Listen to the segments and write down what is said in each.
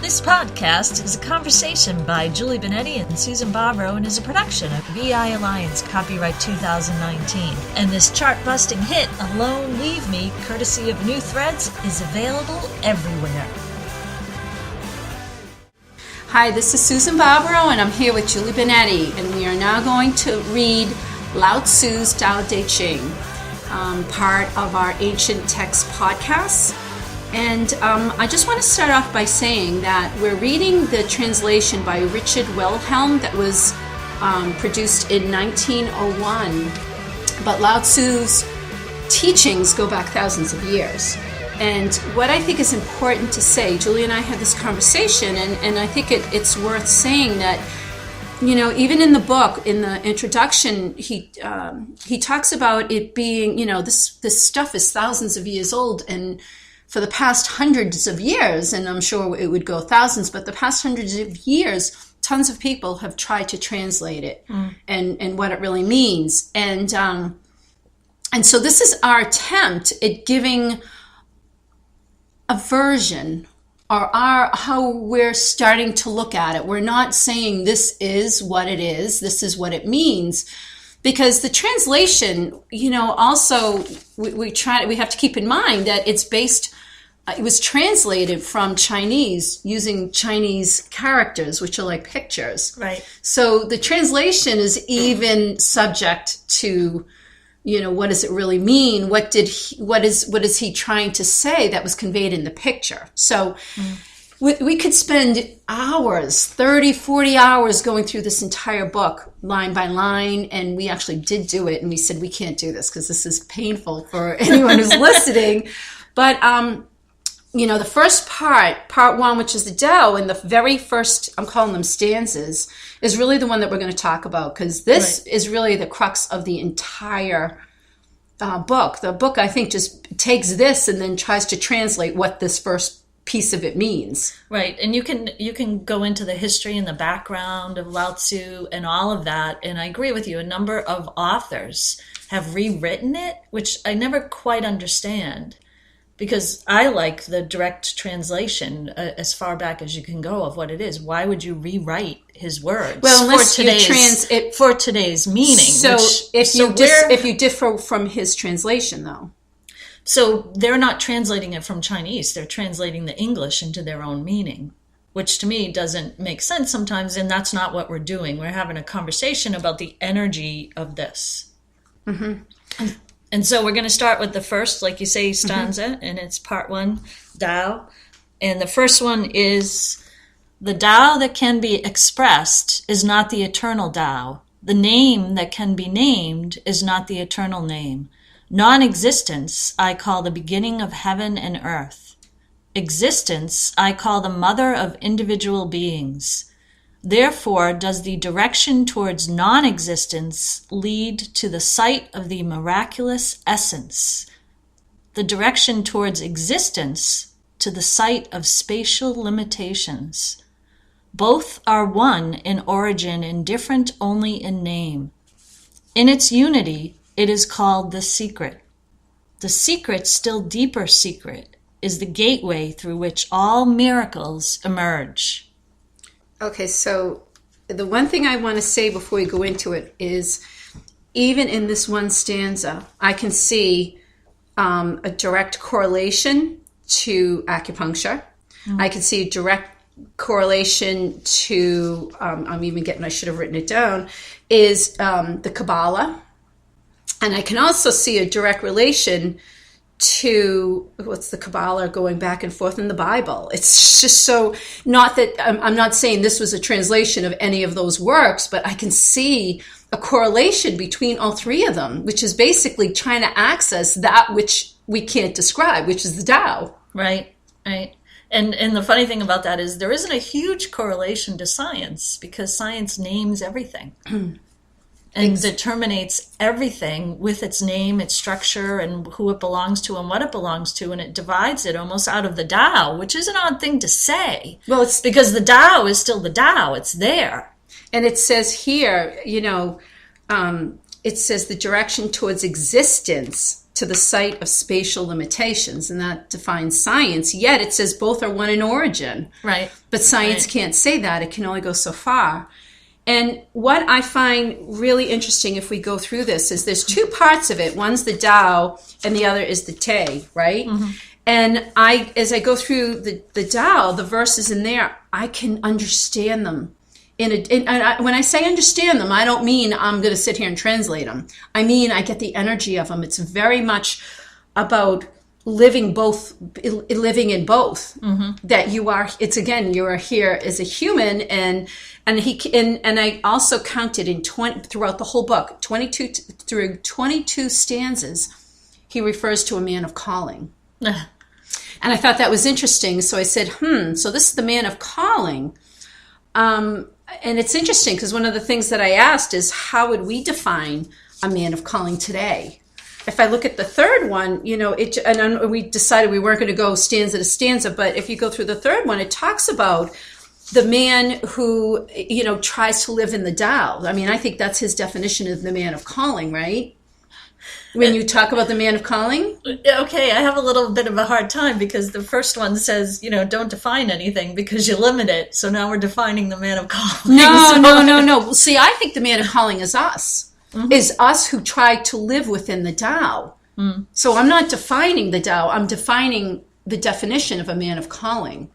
This podcast is a conversation by Julie Benetti and Susan Barbaro and is a production of VI Alliance, copyright 2019. And this chart-busting hit, Alone Leave Me, courtesy of New Threads, is available everywhere. Hi, this is Susan Barbaro, and I'm here with Julie Benetti, and we are now going to read Lao Tzu's Tao Te Ching, part of our Ancient Text podcast. And I just want to start off by saying that we're reading the translation by Richard Wilhelm that was produced in 1901. But Lao Tzu's teachings go back thousands of years. And what I think is important to say, Julie and I had this conversation, and I think it's worth saying that, you know, even in the book, in the introduction, he talks about it being, you know, this stuff is thousands of years old, and for the past hundreds of years, and I'm sure it would go thousands, but the past hundreds of years, tons of people have tried to translate it and what it really means. And so this is our attempt at giving a version or how we're starting to look at it. We're not saying this is what it is, this is what it means. Because the translation, you know, also we have to keep in mind that it's based. It was translated from Chinese using Chinese characters, which are like pictures. Right. So the translation is even subject to, you know, what does it really mean? What is he trying to say that was conveyed in the picture? So. We could spend hours, 30, 40 hours going through this entire book line by line, and we actually did do it, and we said we can't do this because this is painful for anyone who's listening. But, you know, the first part one, which is the Tao, and the very first, I'm calling them stanzas, is really the one that we're going to talk about because this is really the crux of the entire book. The book, I think, just takes this and then tries to translate what this first piece of it means. Right. And you can go into the history and the background of Lao Tzu and all of that. And I agree with you. A number of authors have rewritten it, which I never quite understand because I like the direct translation as far back as you can go of what it is. Why would you rewrite his words for today's meaning? So if you differ from his translation, though. So they're not translating it from Chinese. They're translating the English into their own meaning, which to me doesn't make sense sometimes, and that's not what we're doing. We're having a conversation about the energy of this. Mm-hmm. And so we're going to start with the first, like you say, stanza, and it's part one, Tao. And the first one is, the Tao that can be expressed is not the eternal Tao. The name that can be named is not the eternal name. Non-existence I call the beginning of heaven and earth. Existence I call the mother of individual beings. Therefore does the direction towards non-existence lead to the sight of the miraculous essence. The direction towards existence to the sight of spatial limitations. Both are one in origin and different only in name. In its unity, it is called the secret. The secret, still deeper secret, is the gateway through which all miracles emerge. Okay, so the one thing I want to say before we go into it is, even in this one stanza, I can see a direct correlation to acupuncture. I can see a direct correlation to, I should have written it down, is the Kabbalah. And I can also see a direct relation to what's the Kabbalah going back and forth in the Bible. It's just so, not that I'm not saying this was a translation of any of those works, but I can see a correlation between all three of them, which is basically trying to access that which we can't describe, which is the Tao. Right. And the funny thing about that is there isn't a huge correlation to science because science names everything. And determines everything with its name, its structure, and who it belongs to and what it belongs to, and it divides it almost out of the Tao, which is an odd thing to say. Well, it's because the Tao is still the Tao. It's there. And it says here, you know, it says the direction towards existence to the site of spatial limitations, and that defines science. Yet it says both are one in origin. Right. But science can't say that. It can only go so far. And what I find really interesting if we go through this is there's two parts of it. One's the Tao and the other is the Te, right? Mm-hmm. And as I go through the Tao, the verses in there, I can understand them. When I say understand them, I don't mean I'm going to sit here and translate them. I mean, I get the energy of them. It's very much about living in both, mm-hmm. that you are, you are here as a human. And I also counted throughout the whole book, 22 stanzas, he refers to a man of calling. And I thought that was interesting. So I said, so this is the man of calling. And it's interesting because one of the things that I asked is how would we define a man of calling today? If I look at the third one, and we decided we weren't going to go stanza to stanza, but if you go through the third one, it talks about the man who, tries to live in the Tao. I mean, I think that's his definition of the man of calling, right? When you talk about the man of calling? Okay, I have a little bit of a hard time because the first one says, don't define anything because you limit it. So now we're defining the man of calling. No. See, I think the man of calling is us. Mm-hmm. Is us who try to live within the Tao. Mm. So I'm not defining the Tao. I'm defining the definition of a man of calling.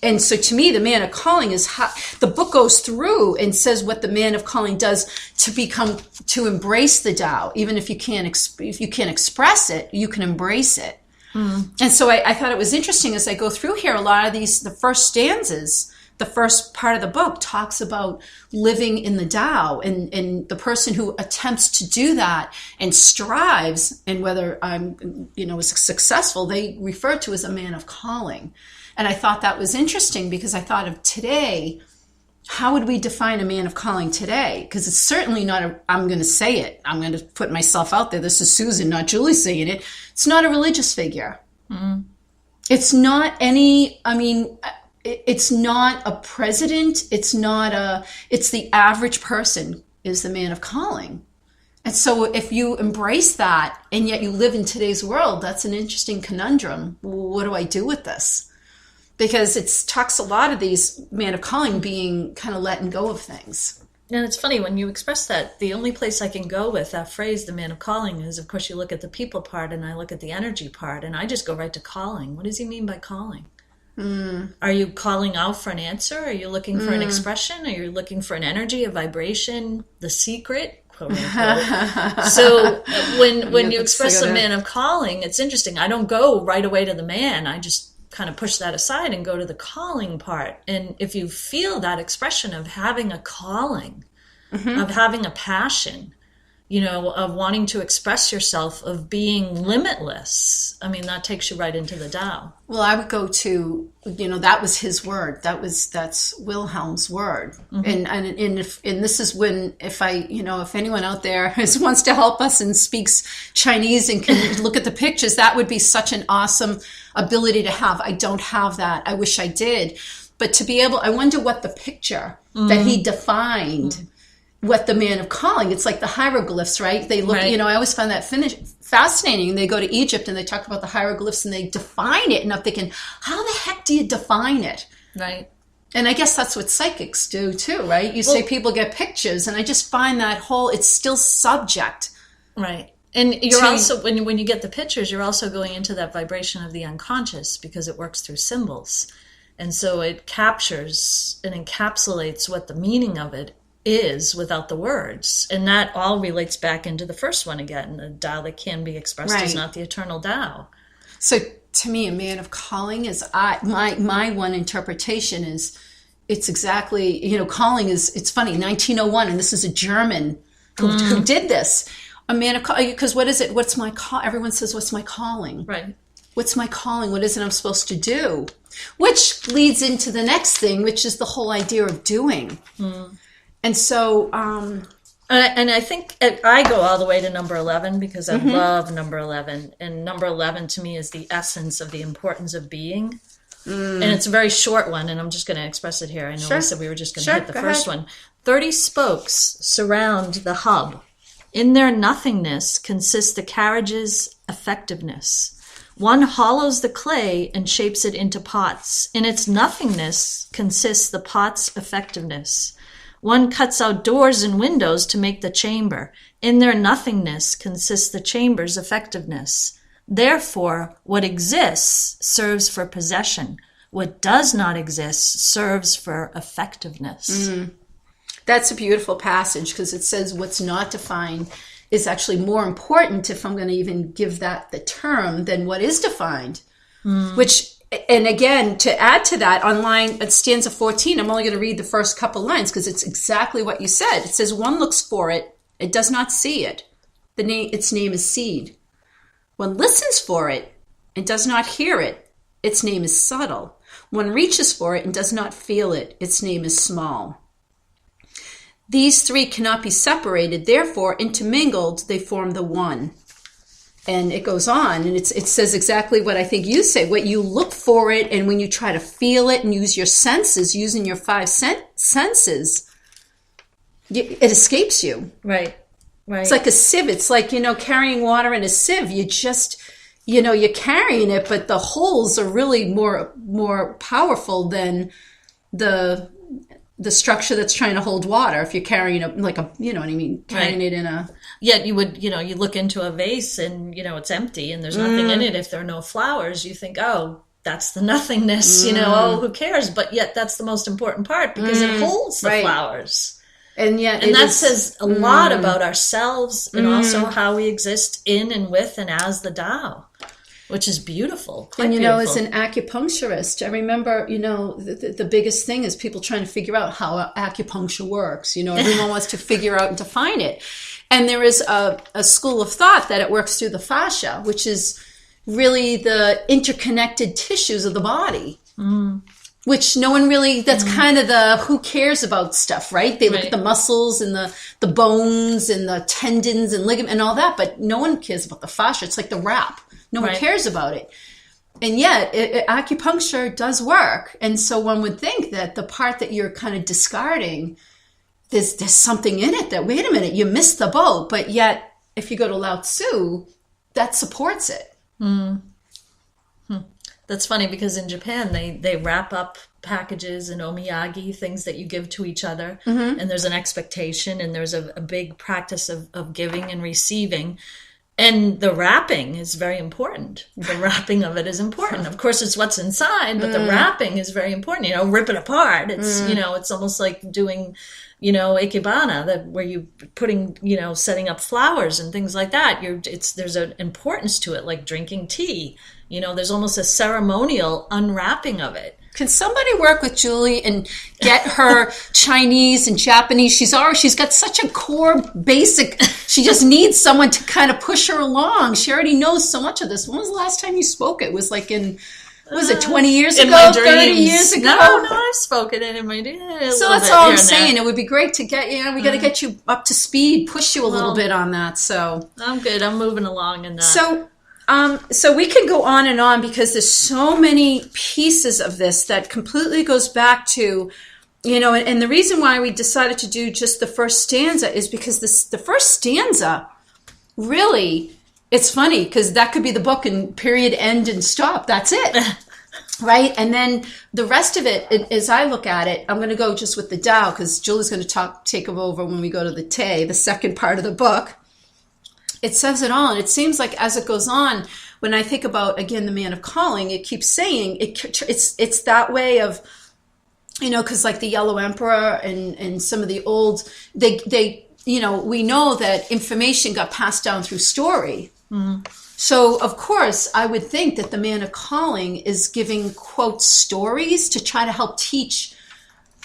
And so to me, the man of calling is how the book goes through and says what the man of calling does to embrace the Tao. Even if you can't express it, you can embrace it. Mm. And so I thought it was interesting as I go through here, a lot of the first stanzas, the first part of the book talks about living in the Tao and the person who attempts to do that and strives, and whether I'm, is successful, they refer to as a man of calling. And I thought that was interesting because I thought of today, how would we define a man of calling today? Because it's certainly not I'm going to say it. I'm going to put myself out there. This is Susan, not Julie saying it. It's not a religious figure. Mm-hmm. It's not it's not a president. It's the average person is the man of calling. And so if you embrace that and yet you live in today's world, that's an interesting conundrum. What do I do with this? Because it talks a lot of these man of calling being kind of letting go of things. And it's funny, when you express that, the only place I can go with that phrase, the man of calling, is, of course, you look at the people part and I look at the energy part, and I just go right to calling. What does he mean by calling? Mm. Are you calling out for an answer? Are you looking for an expression? Are you looking for an energy, a vibration, the secret? Quote unquote. So when you express the man of calling, it's interesting. I don't go right away to the man. I just kind of push that aside and go to the calling part. And if you feel that expression of having a calling, mm-hmm. of having a passion, of wanting to express yourself, of being limitless, I mean, that takes you right into the Tao. Well, I would go to, that was his word. That's Wilhelm's word. Mm-hmm. And this is when, if anyone out there wants to help us and speaks Chinese and can look at the pictures, that would be such an awesome ability to have. I don't have that. I wish I did. But to be able, I wonder what the picture that he defined, what the man of calling, it's like the hieroglyphs, right? They look, right. I always find that fascinating. They go to Egypt and they talk about the hieroglyphs and they define it. And I'm thinking, how the heck do you define it? Right. And I guess that's what psychics do too, right? You say people get pictures, and I just find that it's still subject. Right. And you're also, when you get the pictures, you're also going into that vibration of the unconscious because it works through symbols. And so it captures and encapsulates what the meaning of it is without the words. And that all relates back into the first one again. The Tao that can be expressed is not the eternal Tao. So to me, a man of calling is, my one interpretation is, it's exactly, calling is, it's funny, 1901, and this is a German who did this. A man of calling, because what is it? What's my call? Everyone says, what's my calling? Right. What's my calling? What is it I'm supposed to do? Which leads into the next thing, which is the whole idea of doing. Mm. And so... And I think I go all the way to number 11 because I love number 11. And number 11 to me is the essence of the importance of being. Mm. And it's a very short one, and I'm just going to express it here. I know we said we were just going to hit the first one. 30 spokes surround the hub. In their nothingness consists the carriage's effectiveness. One hollows the clay and shapes it into pots. In its nothingness consists the pot's effectiveness. One cuts out doors and windows to make the chamber. In their nothingness consists the chamber's effectiveness. Therefore, what exists serves for possession. What does not exist serves for effectiveness. Mm-hmm. That's a beautiful passage because it says what's not defined is actually more important, if I'm going to even give that the term, than what is defined. Which, and again, to add to that, on stanza 14, I'm only going to read the first couple lines because it's exactly what you said. It says, one looks for it, it does not see it. Its name is seed. One listens for it and does not hear it. Its name is subtle. One reaches for it and does not feel it. Its name is small. These three cannot be separated. Therefore, intermingled, they form the one. And it goes on, and it says exactly what I think you say. What you look for it, and when you try to feel it and use your senses, using your five senses, it escapes you. Right. It's like a sieve. It's like, carrying water in a sieve. You just, you're carrying it, but the holes are really more powerful than the structure that's trying to hold water. If you're carrying carrying it in a... Yet you would, you look into a vase and, it's empty and there's nothing in it. If there are no flowers, you think, oh, that's the nothingness, oh, who cares? But yet that's the most important part because it holds the flowers. And yet that says a lot about ourselves and also how we exist in and with and as the Tao. Which is beautiful. And, as an acupuncturist, I remember, the biggest thing is people trying to figure out how acupuncture works. Everyone wants to figure out and define it. And there is a school of thought that it works through the fascia, which is really the interconnected tissues of the body. Which no one really, that's kind of the who cares about stuff, right? They look at the muscles and the bones and the tendons and ligament and all that, but no one cares about the fascia. It's like the wrap. No one cares about it. And yet, acupuncture does work. And so one would think that the part that you're kind of discarding, there's something in it that, wait a minute, you missed the boat. But yet, if you go to Lao Tzu, that supports it. That's funny because in Japan, they wrap up packages and omiyagi, things that you give to each other. And there's an expectation and there's a big practice of giving and receiving. And the wrapping is very important. The wrapping of it is important. Of course, it's what's inside, but the wrapping is very important. Rip it apart. It's, it's almost like doing, ikebana, where you putting, setting up flowers and things like that. There's an importance to it, like drinking tea. There's almost a ceremonial unwrapping of it. Can somebody work with Julie and get her Chinese and Japanese? She's got such a core basic. She just needs someone to kind of push her along. She already knows so much of this. When was the last time you spoke? It was like was it 20 years ago? 30 years ago? No, I've spoken it in my dreams. So that's all I'm saying. It would be great to get, we got to get you up to speed, push you a little bit on that. So I'm good. I'm moving along in that. So we can go on and on because there's so many pieces of this that completely goes back to, and the reason why we decided to do just the first stanza is because the first stanza really, it's funny because that could be the book and period, end, and stop. That's it. Right? And then the rest of it, as I look at it, I'm going to go just with the Tao because Julie's going to take over when we go to the Te, the second part of the book. It says it all. And it seems like as it goes on, when I think about, again, the man of calling, it keeps saying it's that way of, because like the Yellow Emperor and some of the old, they we know that information got passed down through story. So, of course, I would think that the man of calling is giving, quote, stories to try to help teach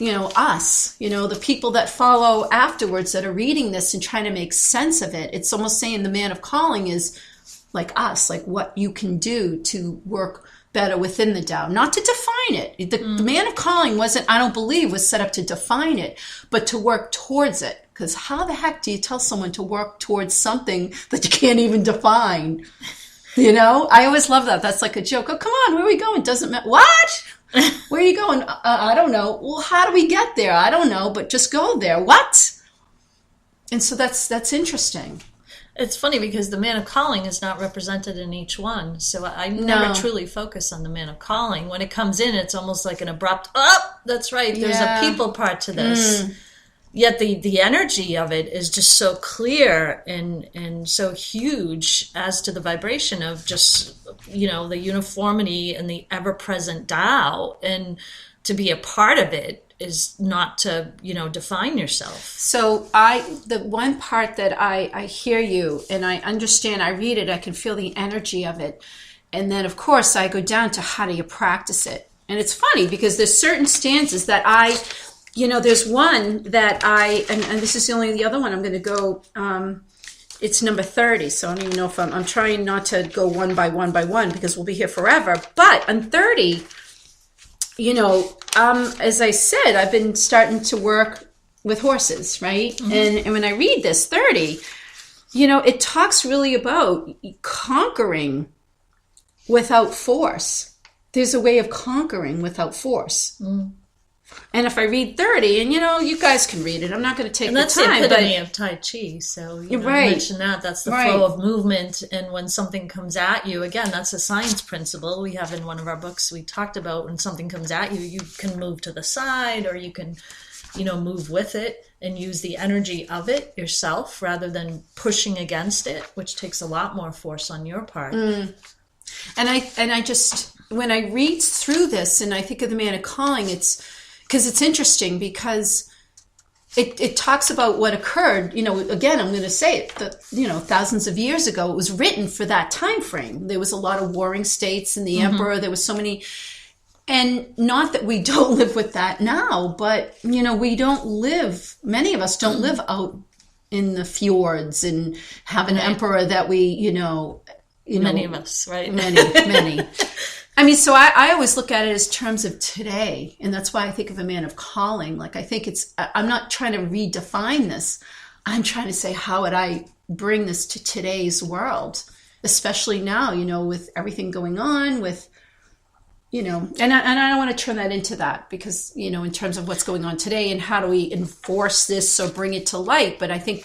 us, the people that follow afterwards that are reading this and trying to make sense of it. It's almost saying the man of calling is like us, like what you can do to work better within the Tao, not to define it. The man of calling was set up to define it, but to work towards it. Because how the heck do you tell someone to work towards something that you can't even define? I always love that. That's like a joke. Oh, come on, where are we going? Doesn't matter. What? Where are you going? I don't know. Well, how do we get there? I don't know, but just go there. What? And so that's interesting. It's funny because the man of calling is not represented in each one. So I never truly focus on the man of calling. When it comes in, it's almost like an abrupt, oh, that's right, there's a people part to this. Yet the energy of it is just so clear and so huge as to the vibration of just, the uniformity and the ever-present Tao. And to be a part of it is not to, define yourself. So the one part that I hear you and I understand, I read it, I can feel the energy of it. And then, of course, I go down to how do you practice it? And it's funny because there's certain stanzas that there's one that and this is the other one I'm going to go, it's number 30. So I don't even know if I'm trying not to go one by one because we'll be here forever. But on 30, as I said, I've been starting to work with horses, right? Mm-hmm. And when I read this 30, it talks really about conquering without force. There's a way of conquering without force. Mm. And if I read 30, and you guys can read it, I'm not going to take the time. And that's the epitome of Tai Chi. So you mentioned that's the flow of movement. And when something comes at you, again, that's a science principle. We have in one of our books, we talked about when something comes at you, you can move to the side or you can, move with it and use the energy of it yourself rather than pushing against it, which takes a lot more force on your part. Mm. And I just, when I read through this and I think of the man of calling, because it's interesting because it talks about what occurred, again, I'm going to say it, that, thousands of years ago, it was written for that time frame. There was a lot of warring states and the emperor, there was so many, and not that we don't live with that now, but, we don't live, many of us don't live out in the fjords and have an emperor that we, many of us, right? Many. I mean, so I always look at it as terms of today. And that's why I think of a man of calling. Like, I think I'm not trying to redefine this. I'm trying to say, how would I bring this to today's world? Especially now, with everything going on with, and I don't want to turn that into that because, in terms of what's going on today and how do we enforce this or bring it to light. But I think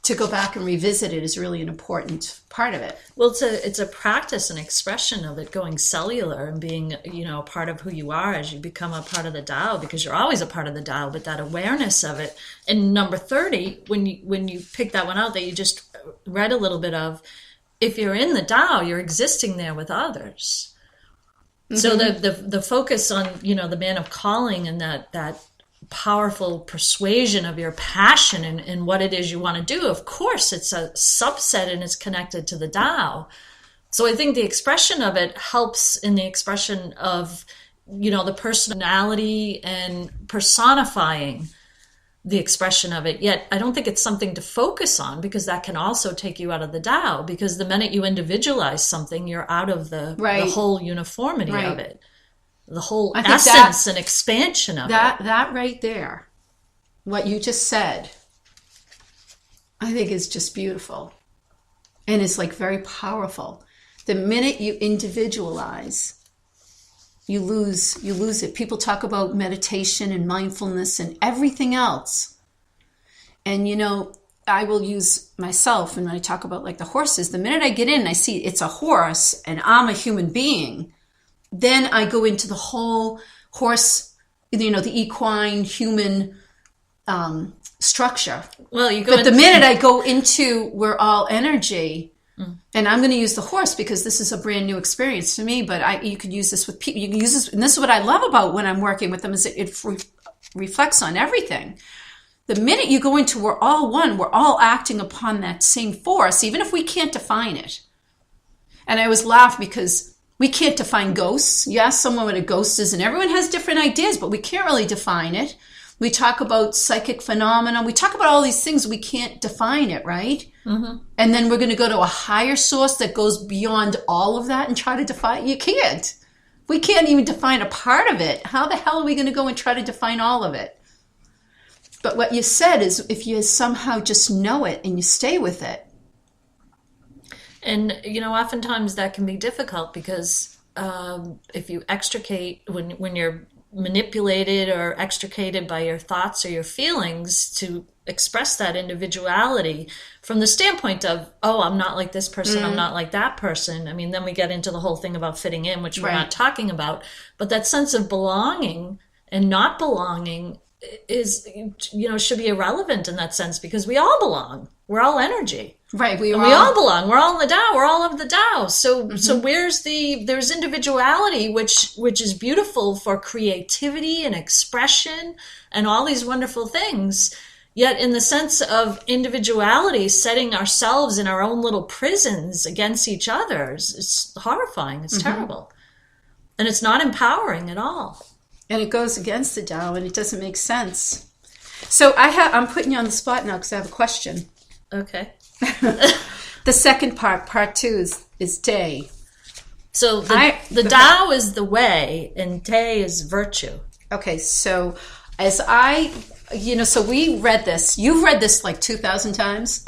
to go back and revisit it is really an important part of it. Well, it's a practice and expression of it going cellular and being, a part of who you are as you become a part of the Tao, because you're always a part of the Tao, but that awareness of it. And number 30, when you pick that one out that you just read a little bit of, if you're in the Tao, you're existing there with others. Mm-hmm. So the focus on, the man of calling and that powerful persuasion of your passion and what it is you want to do. Of course, it's a subset and it's connected to the Tao. So I think the expression of it helps in the expression of, the personality and personifying the expression of it. Yet I don't think it's something to focus on because that can also take you out of the Tao, because the minute you individualize something, you're out of the whole uniformity of it. The whole essence and expansion of it. That right there, what you just said, I think is just beautiful. And it's like very powerful. The minute you individualize, you lose it. People talk about meditation and mindfulness and everything else. And I will use myself, and when I talk about like the horses, the minute I get in and I see it's a horse and I'm a human being, then I go into the whole horse, the equine human structure. Well, the minute I go into we're all energy, and I'm going to use the horse because this is a brand new experience to me. But you could use this with people. You can use this, and this is what I love about when I'm working with them is it reflects on everything. The minute you go into we're all one, we're all acting upon that same force, even if we can't define it. And I always laugh because we can't define ghosts. You ask someone what a ghost is, and everyone has different ideas, but we can't really define it. We talk about psychic phenomena. We talk about all these things. We can't define it, right? Mm-hmm. And then we're going to go to a higher source that goes beyond all of that and try to define it. You can't. We can't even define a part of it. How the hell are we going to go and try to define all of it? But what you said is if you somehow just know it and you stay with it. And, oftentimes that can be difficult because if you extricate, when you're manipulated or extricated by your thoughts or your feelings to express that individuality from the standpoint of, oh, I'm not like this person, I'm not like that person. I mean, then we get into the whole thing about fitting in, which we're not talking about. But that sense of belonging and not belonging is, should be irrelevant in that sense, because we all belong. We're all energy. Right. We all belong. We're all in the Tao. We're all of the Tao. So there's individuality, which is beautiful for creativity and expression and all these wonderful things. Yet in the sense of individuality, setting ourselves in our own little prisons against each other, it's horrifying. It's terrible. And it's not empowering at all. And it goes against the Tao, and it doesn't make sense. So I'm putting you on the spot now because I have a question. Okay. The second part 2 is Te. So the Tao is the way, and Te is virtue. Okay, so so we read this. You've read this like 2,000 times.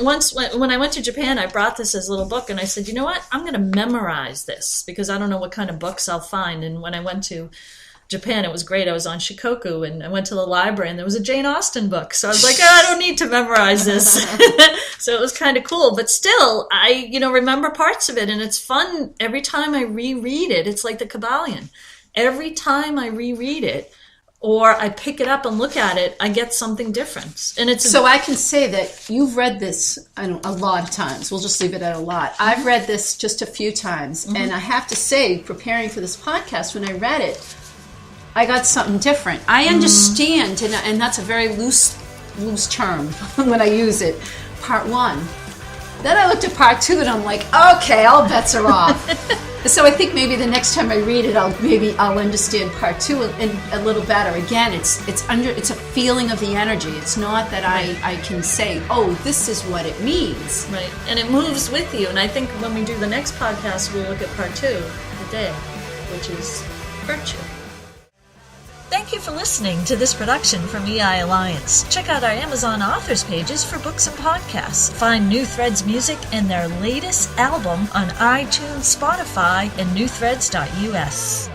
Once when I went to Japan, I brought this as a little book, and I said, you know what? I'm going to memorize this because I don't know what kind of books I'll find. And when I went to Japan, it was great. I was on Shikoku, and I went to the library, and there was a Jane Austen book. So I was like, I don't need to memorize this. So it was kind of cool. But still, I remember parts of it, and it's fun. Every time I reread it, it's like the Kabbalion. Every time I reread it, or I pick it up and look at it, I get something different. And so I can say that you've read this a lot of times. We'll just leave it at a lot. I've read this just a few times. And I have to say, preparing for this podcast, when I read it, I got something different. I understand, and that's a very loose term when I use it, part 1. Then I looked at part 2 and I'm like, okay, all bets are off. So I think maybe the next time I read it, I'll understand part 2 a little better. Again, it's a feeling of the energy. It's not that I can say, oh, this is what it means. Right, and it moves with you. And I think when we do the next podcast, we'll look at part 2, the Te, which is virtue. Thank you for listening to this production from EI Alliance. Check out our Amazon authors pages for books and podcasts. Find New Threads music and their latest album on iTunes, Spotify, and newthreads.us.